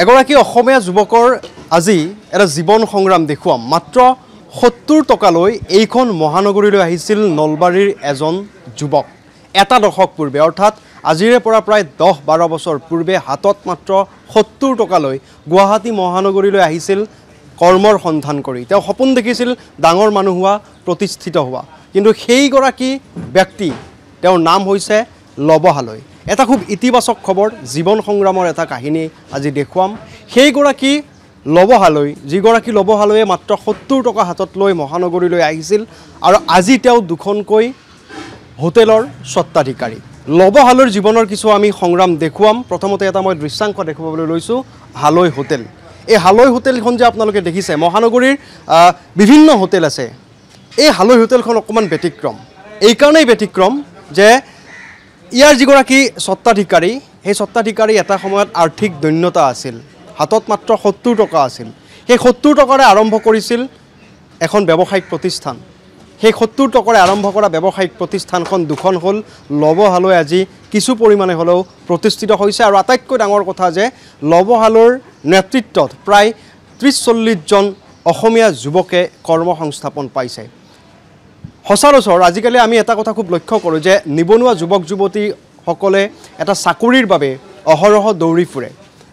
এগৰাকী অসমীয়া যুৱকৰ আজি এটা জীৱন সংগ্ৰাম দেখুৱাম। মাত্ৰ ৭০ টকালৈ এইখন মহানগৰীলৈ আহিছিল নলবাৰীৰ এজন যুৱক। এটা দশক পূৰ্বে অৰ্থাৎ আজিৰে পৰা প্ৰায় ১০-১২ বছৰ পূৰ্বে হাতত মাত্ৰ ৭০ টকালৈ গুৱাহাটী মহানগৰীলৈ আহিছিল কৰ্মৰ সন্ধান কৰি। তেওঁ সপোন দেখিছিল ডাঙৰ মানুহ হোৱা, প্ৰতিষ্ঠিত হোৱা। কিন্তু সেইগৰাকী ব্যক্তি, তেওঁৰ নাম হৈছে লৱ হালৈ। এটা খুব ইতিবাচক খবৰ, জীৱন সংগ্ৰামৰ এটা কাহিনী আজি দেখুৱাম। সেইগৰাকী লৱ হালৈ, যিগৰাকী লৱ হালৈয়ে মাত্ৰ ৭০ টকা হাতত লৈ মহানগৰীলৈ আহিছিল আৰু আজি তেওঁ দুখনকৈ হোটেলৰ স্বত্বাধিকাৰী। লৱ হালৈৰ জীৱনৰ কিছু আমি সংগ্ৰাম দেখুৱাম। প্ৰথমতে এটা মই দৃশ্যাংশ দেখুৱাবলৈ লৈছোঁ হালৈ হোটেল। এই হালৈ হোটেলখন যে আপোনালোকে দেখিছে, মহানগৰীৰ বিভিন্ন হোটেল আছে। এই হালৈ হোটেলখন অকণমান ব্যতিক্ৰম। এইকাৰণেই ব্যতিক্ৰম যে ইয়াৰ যিগৰাকী স্বত্বাধিকাৰী, সেই স্বত্বাধিকাৰী এটা সময়ত আৰ্থিক দৈন্যতা আছিল, হাতত মাত্ৰ ৭০ টকা আছিল। সেই ৭০ টকাৰে আৰম্ভ কৰিছিল এখন ব্যৱসায়িক প্ৰতিষ্ঠান। সেই ৭০ টকাৰে আৰম্ভ কৰা ব্যৱসায়িক প্ৰতিষ্ঠানখন দুখন হ'ল। লৱ হালৈ আজি কিছু পৰিমাণে হ'লেও প্ৰতিষ্ঠিত হৈছে আৰু আটাইতকৈ ডাঙৰ কথা যে লৱ হালৈৰ নেতৃত্বত প্ৰায় ৩০-৪০ জন অসমীয়া যুৱকে কৰ্মসংস্থাপন পাইছে। সচৰাচৰ আজিকালি আমি এটা কথা খুব লক্ষ্য কৰোঁ যে নিবনুৱা যুৱক যুৱতীসকলে এটা চাকৰিৰ বাবে অহৰহ দৌৰি ফুৰে।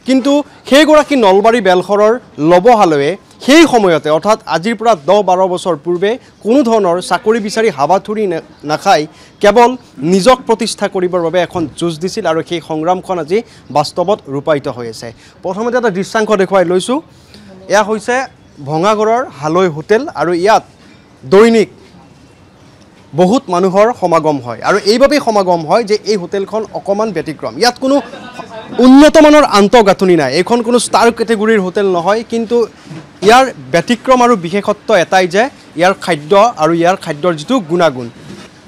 কিন্তু সেইগৰাকী নলবাৰী বেলশৰৰ লৱ হালৈয়ে সেই সময়তে অৰ্থাৎ আজিৰ পৰা ১০-১২ বছৰ পূৰ্বে কোনো ধৰণৰ চাকৰি বিচাৰি হাবাথুৰি নাখায়, কেৱল নিজক প্ৰতিষ্ঠা কৰিবৰ বাবে এখন যুঁজ দিছিল আৰু সেই সংগ্ৰামখন আজি বাস্তৱত ৰূপায়িত হৈ আছে। প্ৰথমতে এটা দৃশ্যাংশ দেখুৱাই লৈছোঁ। এয়া হৈছে ভঙাগড়ৰ হালৈ হোটেল আৰু ইয়াত দৈনিক বহুত মানুহৰ সমাগম হয় আৰু এইবাবেই সমাগম হয় যে এই হোটেলখন অকণমান ব্যতিক্ৰম। ইয়াত কোনো উন্নতমানৰ আন্তঃগাঁথনি নাই, এইখন কোনো ষ্টাৰ কেটেগৰীৰ হোটেল নহয়। কিন্তু ইয়াৰ ব্যতিক্ৰম আৰু বিশেষত্ব এটাই যে ইয়াৰ খাদ্য আৰু ইয়াৰ খাদ্যৰ যিটো গুণাগুণ,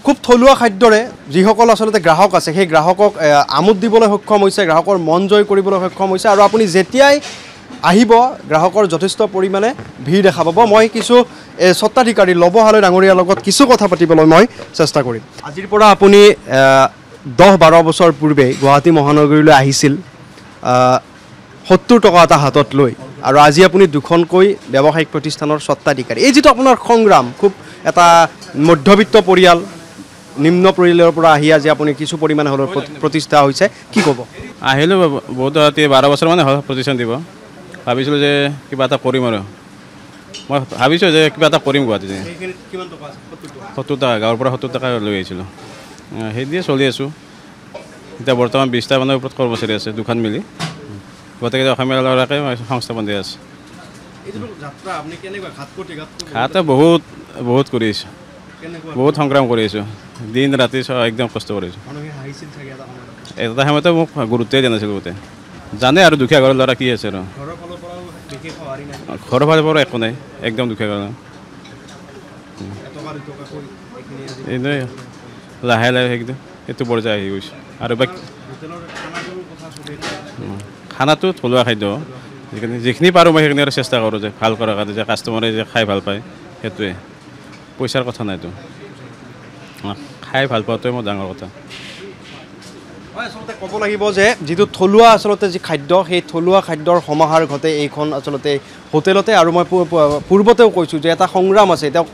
খুব থলুৱা খাদ্যৰে যিসকল আচলতে গ্ৰাহক আছে সেই গ্ৰাহকক আমোদ দিবলৈ সক্ষম হৈছে, গ্ৰাহকৰ মন জয় কৰিবলৈ সক্ষম হৈছে আৰু আপুনি যেতিয়াই আহিব গ্ৰাহকৰ যথেষ্ট পৰিমাণে ভিৰ দেখা পাব। মই কিছু স্বত্বাধিকাৰী লৱ হালৈ ডাঙৰীয়াৰ লগত কিছু কথা পাতিবলৈ মই চেষ্টা কৰিম। আজিৰ পৰা আপুনি ১০-১২ বছৰ পূৰ্বে গুৱাহাটী মহানগৰীলৈ আহিছিল ৭০ টকা এটা হাতত লৈ আৰু আজি আপুনি দুখনকৈ ব্যৱসায়িক প্ৰতিষ্ঠানৰ স্বত্বাধিকাৰী। এই যিটো আপোনাৰ সংগ্ৰাম, খুব এটা মধ্যবিত্ত পৰিয়াল, নিম্ন পৰিয়ালৰ পৰা আহি আজি আপুনি কিছু পৰিমাণে হ'লেও প্ৰতিষ্ঠা হৈছে, কি ক'ব? আহিলোঁ বহুত ১২ বছৰ মানে হ'ল প্ৰতিষ্ঠান দিব। ভাবিছিলোঁ যে কিবা এটা কৰিম আৰু মই ভাবিছোঁ যে কিবা এটা কৰিম গুৱাহাটীতে। ৭০ টকা গাঁৱৰ পৰা ৭০ টকা লৈ আহিছিলোঁ, সেই দিয়ে চলি আছোঁ। এতিয়া বৰ্তমান ২০টা মানৰ ওপৰত কৰ্মচাৰী আছে, দুখন মিলি গোটেইকেইটা অসমীয়া ল'ৰাকে সংস্থাপন দি আছে। ঘাটে বহুত কৰি আছোঁ, বহুত সংগ্ৰাম কৰি আছোঁ, দিন ৰাতি একদম কষ্ট কৰিছোঁ। এটা সময়তে মোক গুৰুত্বই দিয়া নাছিল গোটেই, জানে আৰু দুখীয়া ঘৰৰ ল'ৰা কি আছে আৰু ঘৰৰ ফালৰ পৰা একো নাই, একদম দুখীয়া ঘৰ। এনেই লাহে লাহে একদম এইটো পৰ্যায় আহি গৈছে। আৰু বাকী খানাটো থলুৱা খাদ্য, যিখিনি পাৰোঁ মই সেইখিনি আৰু চেষ্টা কৰোঁ যে ভাল কৰাৰ কাৰণে, যে কাষ্টমাৰে যে খাই ভাল পায়, সেইটোৱে। পইচাৰ কথা নাইতো, খাই ভাল পোৱাটোৱে মোৰ ডাঙৰ কথা। আচলতে ক'ব লাগিব যে যিটো থলুৱা আচলতে যি খাদ্য, সেই থলুৱা খাদ্যৰ সমাহাৰ ঘটে এইখন আচলতে হোটেলতে। আৰু মই পূৰ্বতেও কৈছোঁ যে এটা সংগ্ৰাম আছে। তেওঁ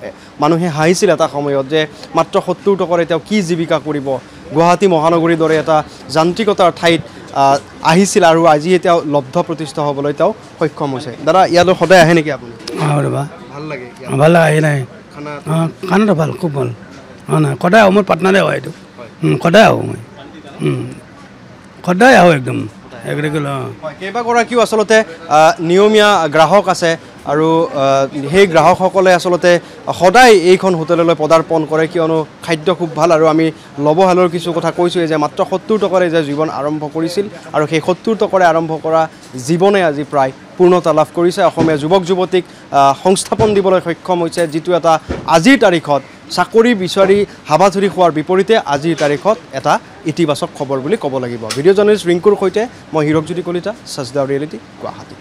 মানুহে হাঁহিছিল এটা সময়ত যে মাত্ৰ ৭০ টকাৰে তেওঁ কি জীৱিকা কৰিব, গুৱাহাটী মহানগৰীৰ দৰে এটা যান্ত্ৰিকতাৰ ঠাইত আহিছিল আৰু আজি তেওঁ লব্ধ প্ৰতিষ্ঠা হ'বলৈ তেওঁ সক্ষম হৈছে। দাদা, ইয়ালৈ সদায় আহে নেকি আপুনি? ভাল লাগে, ভাল লাগে নাই খানাটো ভাল, খুব ভাল। নাই সদায় আহোঁ, মোৰ পাৰ্টনাৰে হয় এইটো, সদায় আহোঁ মই, সদায় আহোঁ একদম ৰেগুলাৰ। কেইবাগৰাকীও আচলতে নিয়মীয়া গ্ৰাহক আছে আৰু সেই গ্ৰাহকসকলে আচলতে সদায় এইখন হোটেললৈ পদাৰ্পণ কৰে, কিয়নো খাদ্য খুব ভাল। আৰু আমি লৱ হালৈৰ কিছু কথা কৈছোঁৱে যে মাত্ৰ ৭০ টকাৰে যে জীৱন আৰম্ভ কৰিছিল আৰু সেই ৭০ টকাৰে আৰম্ভ কৰা জীৱনে আজি প্ৰায় পূৰ্ণতা লাভ কৰিছে। অসমীয়া যুৱক যুৱতীক সংস্থাপন দিবলৈ সক্ষম হৈছে, যিটো এটা আজিৰ তাৰিখত চাকৰি বিচাৰি হাবাথুৰি খোৱাৰ বিপৰীতে আজিৰ তাৰিখত এটা ইতিবাচক খবৰ বুলি ক'ব লাগিব। ভিডিঅ' জাৰ্নেলিষ্ট ৰিংকুৰ সৈতে মই হীৰকজ্যোতি কলিতা, সাজদা ৰিয়েলিটি, গুৱাহাটী।